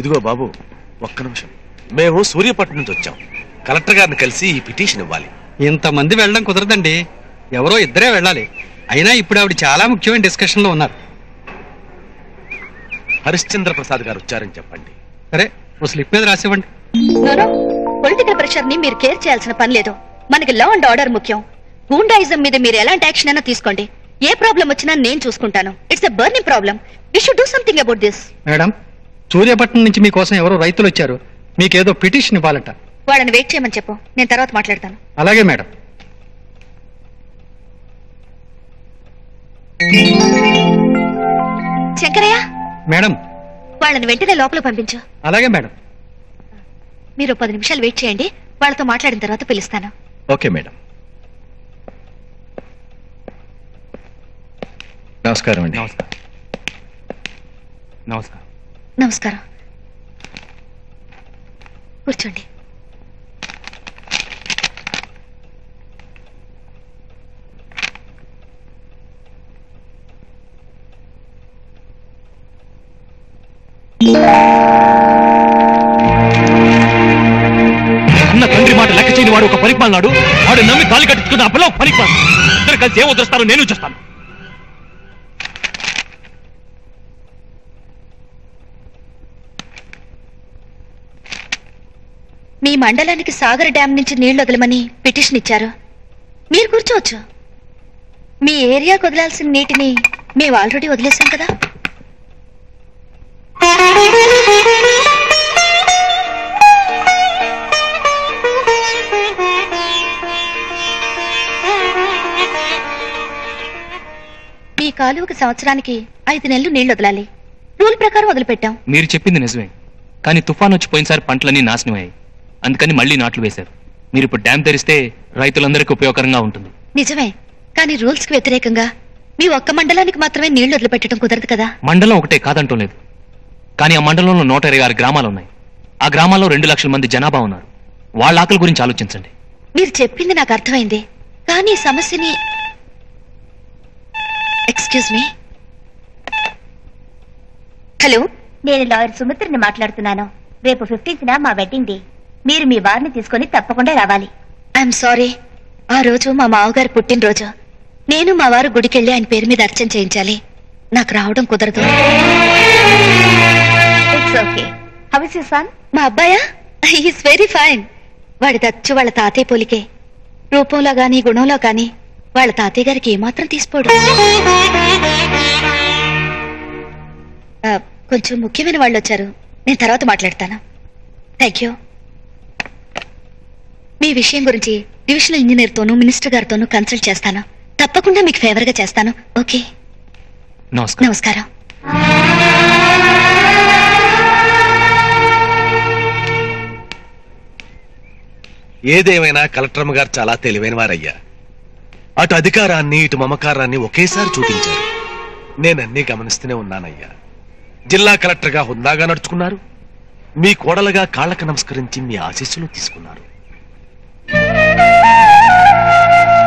ఇదిగో బాబు, ఒక్క నిమిషం. మేము సూర్యపట్నం నుంచి వచ్చాం. కలెక్టర్ గారిని కలిసి ఈ పిటిషన్ ఇవ్వాలి. ఇంతమంది వెళ్ళడం కుదరదండి, ఎవరో ఇద్దరే వెళ్ళాలి. అయినా ఇప్పుడు ఆవిడ చాలా ముఖ్యమైన డిస్కషన్ లో ఉన్నారు. హరిశ్చంద్ర ప్రసాద్ గారు వచ్చారని చెప్పండి. సరే, ఓ స్లిప్ మీద రాసివ్వండి. పొలిటికల్ ప్రెషర్ ని మీరు కేర్ చేయాల్సిన పని లేదు. మనకి లా అండ్ ఆర్డర్ ముఖ్యం. గూండాయిజం మీద మీరు ఎలాంటి యాక్షన్ అయినా తీసుకోండి. ఏ ప్రాబ్లం వచ్చినా నేను చూసుకుంటాను. It's a burning problem. We should do something about this. Madam, Suryapatnam నుంచి మీకోసం ఎవరో రైతులు వచ్చారు. మీకేదో పిటిషన్ ఇవ్వాలట. వాళ్ళని వెయిట్ చేయమని చెప్పు, నేను తర్వాత మాట్లాడతాను. అలాగే మేడం. శంకరయ్య మేడం, వాళ్ళని వెంటనే లోపల పంపించు. అలాగే మేడం. మీరు 10 నిమిషాలు వెయిట్ చేయండి, వాళ్ళతో మాట్లాడిన తర్వాత పిలుస్తాను. Okay madam. నమస్కారం అండి. నమస్కారం. నమస్కారం. కూర్చోండి. అన్న తండ్రి మాట లెక్క చేయని వాడు ఒక పరిపాలనాడు. వాడు నమ్మి తాళి కట్టించుకున్న అప్పలో పరిపాలన. ఇద్దరు కలిసి ఏమో వస్తారో నేను చూస్తాను. మీ మండలానికి సాగర్ డ్యాం నుంచి నీళ్లు వదలమని పిటిషన్ ఇచ్చారు. మీరు కూర్చోవచ్చు. మీ ఏరియాకు వదలాల్సిన నీటిని మేము ఆల్రెడీ వదిలేసాం కదా. మీ కాలువకు సంవత్సరానికి 5 నెలలు నీళ్లు వదలాలి. రూల్ ప్రకారం వదిలిపెట్టాం. మీరు చెప్పింది నిజమే, కానీ తుఫాన్ వచ్చి పోయినసారి పంటలన్నీ నాశనం అయ్యాయి. అందుకని మళ్ళీ నాట్లు వేశారు. మీరు ఇప్పుడు డ్యాం తెరిస్తే రైతులందరికీ ఉపయోగకరంగా ఉంటుంది. నిజమే, కానీ రూల్స్ కి వ్యతిరేకంగా మీ ఒక్క మండలానికి మాత్రమే నీళ్లు వదిలిపెట్టడం కుదరదు కదా. మండలం ఒకటే కాదంటూ లేదు, కానీ ఆ మండలంలో 126 గ్రామాలు ఉన్నాయి. ఆ గ్రామాల్లో 2 లక్షల మంది జనాభా ఉన్నారు. వాళ్ళ ఆకలి గురించి ఆలోచించండి. మీరు చెప్పింది నాకు అర్థమైంది, కానీ ఈ సమస్యని... ఎక్స్క్యూజ్ మీ. హలో, నేను లాయర్ సుమిత్రని మాట్లాడుతున్నాను. రేపు 15న మా వెడ్డింగ్ డే. మీరు మీ వారిని తీసుకొని తప్పకుండా రావాలి. ఐఎమ్ సారీ, ఆ రోజు మా మావగారు పుట్టినరోజు. నేను మా వారు గుడికెళ్ళి ఆయన పేరు మీద అర్చన చేయించాలి. నాకు రావడం కుదరదు. It's okay. How is your son? మా అబ్బాయా? Is very fine. వాడి దచ్చు వాళ్ళ తాతయ్య పోలికే. రూపంలో గాని గుణంలో గాని వాళ్ళ తాతయ్య గారికి ఏమాత్రం తీసిపోడు. కొంచెం ముఖ్యమైన వాళ్ళు వచ్చారు, నేను తర్వాత మాట్లాడతాను. Thank you. మీ విషయం గురించి డివిజనల్ ఇంజనీర్ తోనూ మినిస్టర్ గారితోనూ కన్సల్ట్ చేస్తాను. తప్పకుండా మీకు ఫేవర్ గా చేస్తాను. ఓకే, నమస్కారం. ఏదేమైనా కలెక్టర్ గారు చాలా తెలివైన వారయ్యా. అటు అధికారాన్ని ఇటు మమకారాన్ని ఒకేసారి చూపించారు. నేనన్నీ గమనిస్తూనే ఉన్నానయ్యా. జిల్లా కలెక్టర్ గా హుందాగా నడుచుకున్నారు. మీ కోడలుగా కాళ్ళకు నమస్కరించి మీ ఆశీస్సులు తీసుకున్నారు.